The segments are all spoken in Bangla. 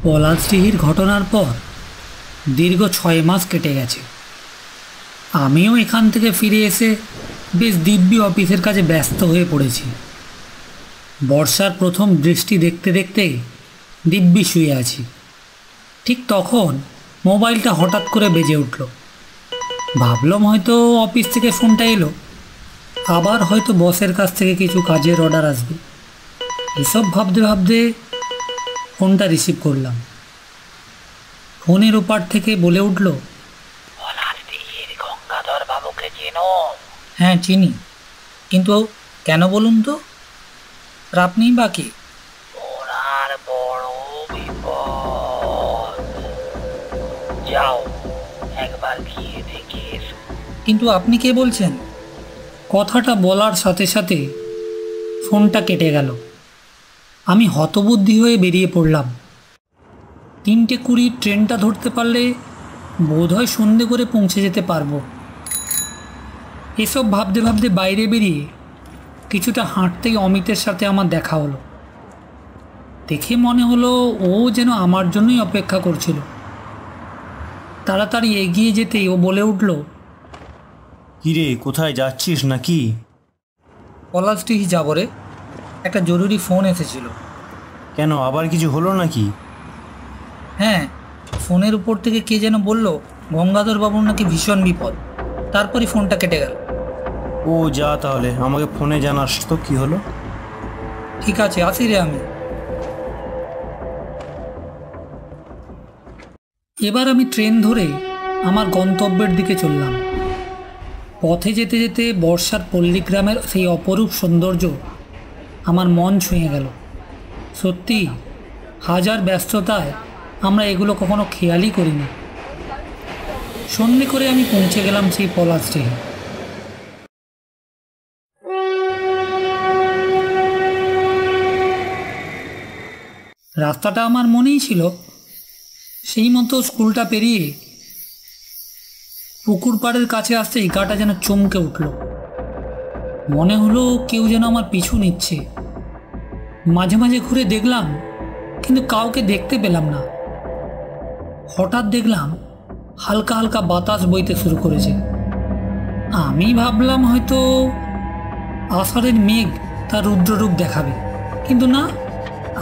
পলাশডিহির ঘটনার পর দীর্ঘ 6 মাস কেটে গেছে। আমিও এখান থেকে ফিরে এসে বেশ দিব্যি অফিসের কাজে ব্যস্ত হয়ে পড়েছি। বর্ষার প্রথম বৃষ্টি দেখতে দেখতে দিব্যি শুয়ে আছি। ঠিক তখন মোবাইলটা হঠাৎ করে বেজে উঠল। ভাবলাম হয়তো অফিস থেকে ফোনটা এলো, আবার হয়তো বসের কাছ থেকে কিছু কাজের অর্ডার আসবে। এসব ভাবতে ভাবতে ফোনটা রিসিভ করলাম। ফোনের ওপার থেকে বলে উঠল, গঙ্গাধর বাবুকে চেনো? হ্যাঁ চিনি, কিন্তু কেন বলুন তো? আর আপনিই বা কে? ওনার বড় বিপদ, যাও একবার গিয়ে দেখে এসো। কিন্তু আপনি কে বলছেন? কথাটা বলার সাথে সাথে ফোনটা কেটে গেল। আমি হতবুদ্ধি হয়ে বেরিয়ে পড়লাম। 3:20 ট্রেনটা ধরতে পারলে বোধহয় সন্ধে করে পৌঁছে যেতে পারবো। এসব ভাবতে ভাবতে বাইরে বেরিয়ে কিছুটা হাঁটতেই অমিতের সাথে আমার দেখা হলো। দেখে মনে হলো ও যেন আমার জন্যই অপেক্ষা করছিল। তাড়াতাড়ি এগিয়ে যেতেই ও বলে উঠল, কিরে, কোথায় যাচ্ছিস নাকি? পলাশডিহি যাব রে, একটা জরুরি ফোন এসেছিল। কেন, আবার কিছু হলো নাকি? হ্যাঁ, ফোনের উপর থেকে কে যেন বলল গঙ্গাধর বাবুর নাকি ভীষণ বিপদ। তারপরই ফোনটা কেটে গেল। ও যা, তাহলে আমাকে ফোনে জানাস তো কি হলো। ঠিক আছে, আসি রে আমি। এবার আমি ট্রেন ধরে আমার গন্তব্যের দিকে চললাম। পথে যেতে যেতে বর্ষার পল্লীগ্রামের সেই অপরূপ সৌন্দর্য আমার মন ছুঁয়ে গেল। সত্যি, হাজার ব্যস্ততায় আমরা এগুলো কখনো খেয়ালই করিনি। সন্ধে করে আমি পৌঁছে গেলাম সেই পলাশডিহি। রাস্তাটা আমার মনেই ছিল। সেই মতো স্কুলটা পেরিয়ে পুকুর পাড়ের কাছে আসতেই গাটা যেন চমকে উঠল। মনে হলো কেউ যেন আমার পিছু নিচ্ছে। মাঝে মাঝে ঘুরে দেখলাম, কিন্তু কাউকে দেখতে পেলাম না। হঠাৎ দেখলাম হালকা হালকা বাতাস বইতে শুরু করেছে। আমি ভাবলাম হয়তো আষাঢ়ের মেঘ তার রুদ্ররূপ দেখাবে, কিন্তু না,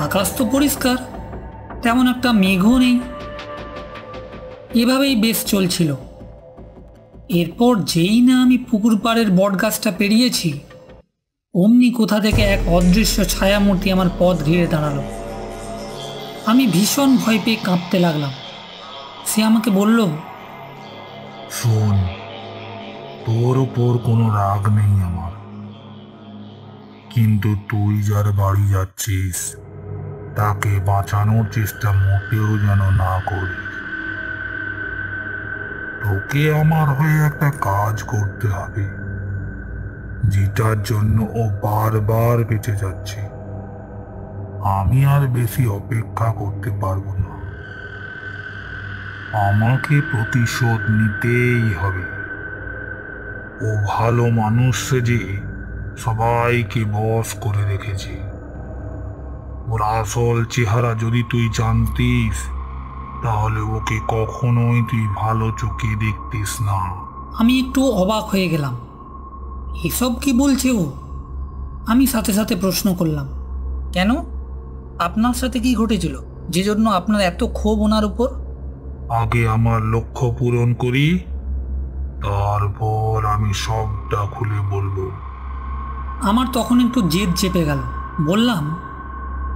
আকাশ তো পরিষ্কার, তেমন একটা মেঘও নেই। এভাবেই বেশ চলছিল। এরপর যেই না আমি পুকুর পাড়ের বটগাছটা পেরিয়েছি, অমনি কোথা থেকে এক অদৃশ্য ছায়ামূর্তি আমার পথ ঘিরে দাঁড়ালো। আমি ভীষণ ভয় পেয়ে কাঁপতে লাগলাম। সে আমাকে বলল, শোন, তোর ওপর কোনো রাগ নেই আমার, কিন্তু তুই যার বাড়ি যাচ্ছিস তাকে বাঁচানোর চেষ্টা মোটেও যেন না করিস। তোকে আমার হয়ে একটা কাজ করতে হবে, যেটার জন্য ও বারবার বেঁচে যাচ্ছে। আমি আর বেশি অপেক্ষা করতে পারবো না, আমাকে প্রতিশোধ নিতেই হবে। ও ভালো মানুষ সেজে সবাইকে বশ করে রেখেছে। ওর আসল চেহারা যদি তুই জানতিস, তাহলে ওকে কখনোই তুই ভালো চোখে দেখতিস না। আমি একটু অবাক হয়ে গেলাম। এসব কি বলছে ও? আমি সাথে সাথে প্রশ্ন করলাম, কেন? আপনার সাথে কি ঘটেছিল যে জন্য আপনার এত ক্ষোভ ওনার উপর? আগে আমার লক্ষ্য পূরণ করি, তারপর আমি সবটা খুলে বলবো। আমার তখন একটু জেদ চেপে গেল। বললাম,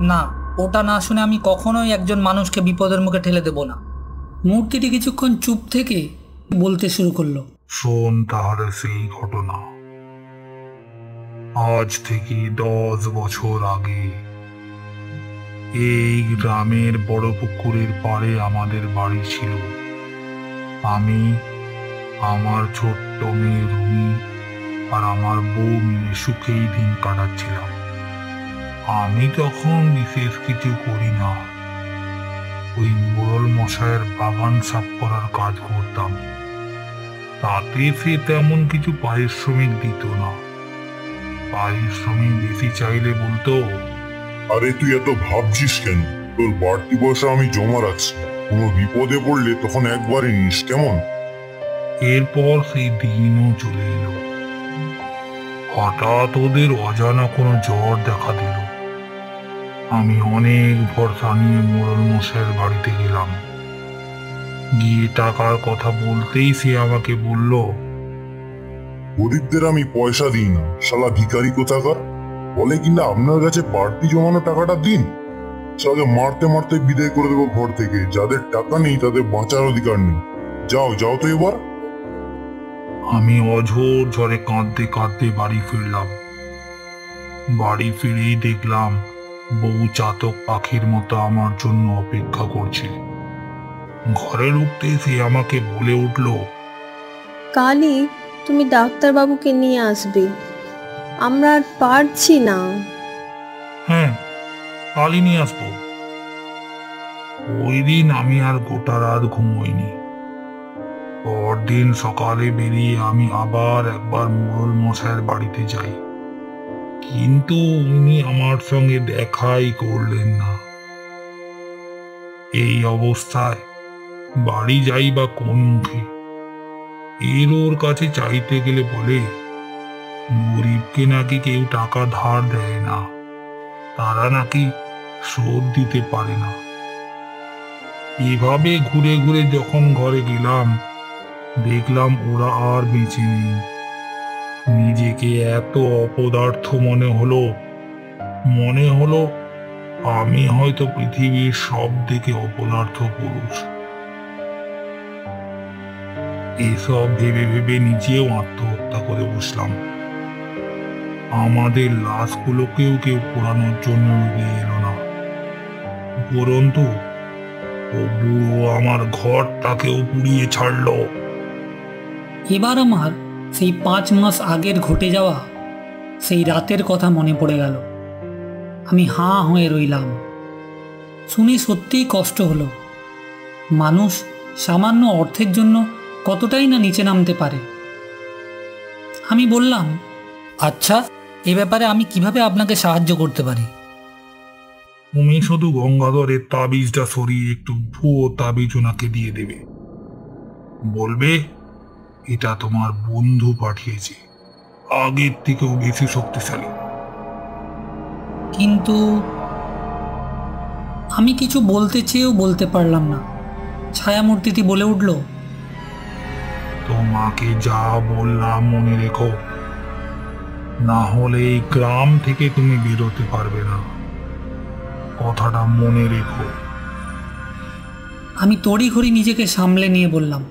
না, ওটা না শুনে আমি কখনোই একজন মানুষকে বিপদের মুখে ঠেলে দেব না। মূর্তিটি কিছুক্ষণ চুপ থেকে বলতে শুরু করলো, শোন তাহলে সেই ঘটনা। আজ থেকে 10 বছর আগে এই গ্রামের বড় পুকুরের পাড়ে আমাদের বাড়ি ছিল। আমি, আমার ছোট্ট মেয়ে রুমি আর আমার বউ মিলে সুখেই দিন কাটাচ্ছিলাম। আমি তখন বিশেষ কিছু করি না, ওই মোড়ল মশায়ের বাগান সাফ করার কাজ করতাম। তাতে সে তেমন কিছু পারিশ্রমিক দিত না। পারিশ্রমিক বেশি চাইলে বলতো, আরে তুই এত ভাবছিস কেন? তোর বাড়তি পয়সা আমি জমা রাখছি, কোনো বিপদে পড়লে তখন একবারে নিস, কেমন? এরপর সেই দিনও চলে এলো। হঠাৎ ওদের অজানা কোনো জ্বর দেখা দিল। আমি অনেক ভরসা নিয়ে মোড়ল মশাইয়ের বাড়িতে গেলাম। গিয়ে টাকার কথা বলতেই সে আমাকে বলল, গরিবদের আমি পয়সা দিই না, শালা ভিখারি কোথাকার। বলে কিনা আপনার কাছে বাড়তি জমানো টাকাটা দিন, শালাকে মারতে মারতে বিদায় করে দেবো ঘর থেকে। যাদের টাকা নেই তাদের বাঁচার অধিকার নেই। যাও যাও তো এবার। আমি অঝোর ঝরে কাঁদতে কাঁদতে বাড়ি ফিরলাম। বাড়ি ফিরেই দেখলাম বউ চাতক পাখির মতো আমার জন্য অপেক্ষা করছে। ঘরে ঢুকতে সে আমাকে বলে উঠল, কালই তুমি ডাক্তারবাবুকে নিয়ে আসবে, আমরা আর পারছি না। হ্যাঁ, কালই নিয়ে আসবো। ওই দিন আমি আর গোটা রাত ঘুমোইনি। পরদিন সকালে বেরিয়ে আমি আবার একবার মোড়ল মশাইয়ের বাড়িতে যাই, কিন্তু উনি আমার সঙ্গে দেখাই করলেন না। এই অবস্থায় বাড়ি যাই বা কোন মুখে? এর ওর কাছে চাইতে গেলে বলে গরিবকে নাকি কেউ টাকা ধার দেয় না, তারা নাকি শোধ দিতে পারে না। এভাবে ঘুরে ঘুরে যখন ঘরে গেলাম, দেখলাম ওরা আর বেঁচে নেই। নিজেকে এত অপদার্থ মনে হলো আমি হয়তো পৃথিবীর সব থেকে অপদার্থ পুরুষ। এসব ভেবে ভেবে নিজেও আত্মহত্যা করে বসলাম। আমাদের লাশগুলোকেও কেউ পোড়ানোর জন্য এগিয়ে এলো না, উপরন্তু ও বুড়ো আমার ঘরটাকেও পুড়িয়ে ছাড়লো। এবার আমার সেই 5 মাস আগের ঘটে যাওয়া সেই রাতের কথা মনে পড়ে গেল। আমি হাঁ হয়ে রইলাম। শুনে সত্যিই কষ্ট হলো। মানুষ সামান্য অর্থের জন্য কতটাই না নিচে নামতে পারে। আমি বললাম, আচ্ছা, এ ব্যাপারে আমি কিভাবে আপনাকে সাহায্য করতে পারি? তুমি শুধু গঙ্গাধরের তাবিজটা সরিয়ে একটু ভুয়ো তাবিজ ওনাকে দিয়ে দেবে। বলবে এটা তোমার বন্ধু পাঠিয়েছে, আগের থেকেও বেশি শক্তিশালী। কিন্তু আমি কিছু বলতে চেয়েও বলতে পারলাম না। ছায়ামূর্তিটি বলে উঠল, তোমাকে যা বললাম মনে রেখো, না হলে এই গ্রাম থেকে তুমি বেরোতে পারবে না। কথাটা মনে রেখো। আমি তড়িঘড়ি নিজেকে সামলে নিয়ে বললাম,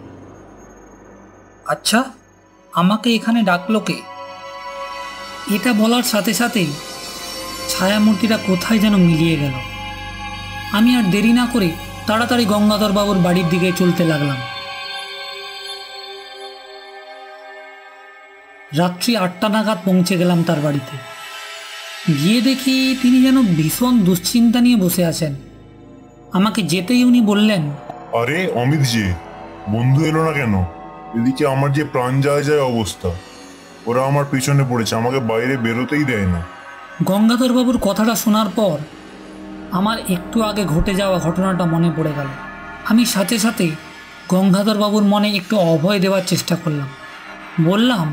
আচ্ছা, আমাকে এখানে ডাকলো কে? এটা বলার সাথে সাথেই ছায়ামূর্তিটা কোথায় যেন মিলিয়ে গেল। আমি আর দেরি না করে তাড়াতাড়ি গঙ্গাধর বাবুর বাড়ির দিকে চলতে লাগলাম। রাত্রি 8টা নাগাদ পৌঁছে গেলাম তার বাড়িতে। গিয়ে দেখি তিনি যেন ভীষণ দুশ্চিন্তা নিয়ে বসে আছেন। আমাকে যেতেই উনি বললেন, আরে অমিত যে, বন্ধু এলো না কেন? এদিকে আমার যে প্রাণ যায় যায় অবস্থা। ওরা আমার পিছনে পড়েছে, আমাকে বাইরে বেরোতেই দেয় না। গঙ্গাধর বাবুর কথাটা শোনার পর আমার একটু আগে ঘটে যাওয়া ঘটনাটা মনে পড়ে গেল। আমি সাথে সাথে গঙ্গাধর বাবুর মনে একটু অভয় দেওয়ার চেষ্টা করলাম। বললাম,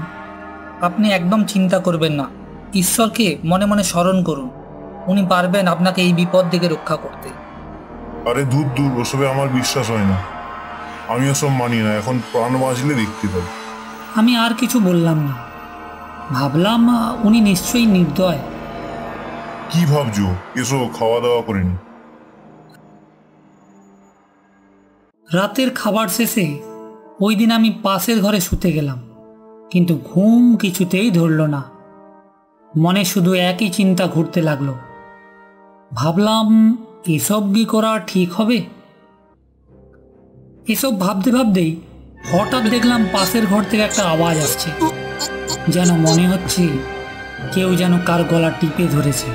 আপনি একদম চিন্তা করবেন না, ঈশ্বরকে মনে মনে স্মরণ করুন, উনি পারবেন আপনাকে এই বিপদ থেকে রক্ষা করতে। আরে দূর দূর, ওসবে আমার বিশ্বাস হয় না। আমি ওসব মানি না, এখন প্রাণ বাঁচলে দেখতে পাই। আমি আর কিছু বললাম না। ভাবলাম উনি নিশ্চয়ই নির্দয়। কি ভাবছো? এসো, খাওয়া দাওয়া করে নি। রাতের খাবার শেষে ওই দিন আমি পাশের ঘরে শুতে গেলাম, কিন্তু ঘুম কিছুতেই ধরল না। মনে শুধু একই চিন্তা ঘুরতে লাগলো। ভাবলাম, এসব কি করা ঠিক হবে? এসব ভাবতে ভাবতেই হঠাৎ দেখলাম পাশের ঘর থেকে একটা আওয়াজ আসছে, যেন মনে হচ্ছে কেউ যেন কার গলা টিপে ধরেছে।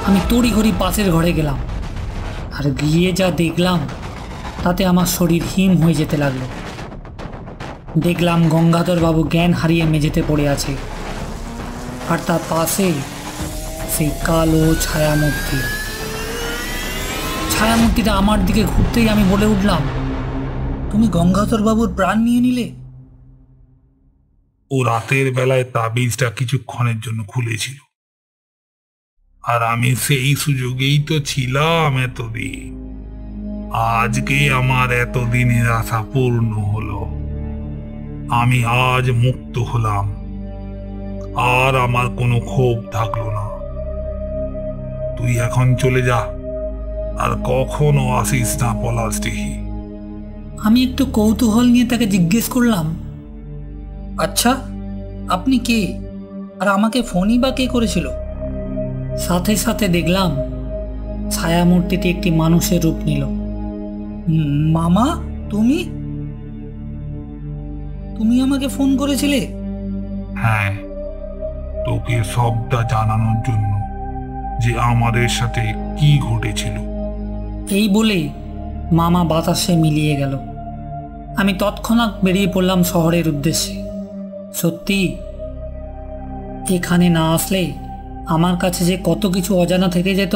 আমি তড়িঘড়ি পাশের ঘরে গেলাম, আর গিয়ে যা দেখলাম তাতে আমার শরীর হিম হয়ে যেতে লাগলো। দেখলাম গঙ্গাধর বাবু জ্ঞান হারিয়ে মেঝেতে পড়ে আছে, আর তার পাশে সেই কালো ছায়ামূর্তি। ছায়ামূর্তিটা আমার দিকে ঘুরতেই আমি বলে উঠলাম, তুমি গঙ্গাধর বাবুর প্রাণ নিয়ে নিলে? ও রাতের বেলায় তাবিজটা কিছুক্ষণের জন্য খুলেছিল, আর আমি সেই সুযোগেই তো ছিলাম এতদিন। আজকে আমার এতদিনের আশা পূর্ণ হলো। আমি আজ মুক্ত হলাম, আর আমার কোনো ক্ষোভ থাকলো না। তুই এখন চলে যা, আর কখনো আসিস না পলাশডিহি। আমি একটু কৌতূহল নিয়ে তাকে জিজ্ঞেস করলাম, আচ্ছা আপনি কে, আর আমাকে ফোনই বা কে করেছিল? সাথে সাথে দেখলাম ছায়ামূর্তিটি একটি মানুষের রূপ নিল। মামা, তুমি তুমি আমাকে ফোন করেছিলে? হ্যাঁ, তোকে সবটা জানানোর জন্য যে আমাদের সাথে কি ঘটেছিল। এই বলে মামা বাতাসে মিলিয়ে গেল। আমি তৎক্ষণাৎ বেরিয়ে পড়লাম শহরের উদ্দেশ্যে। সত্যি এখানে না আসলে আমার কাছে যে কত কিছু অজানা থেকে যেত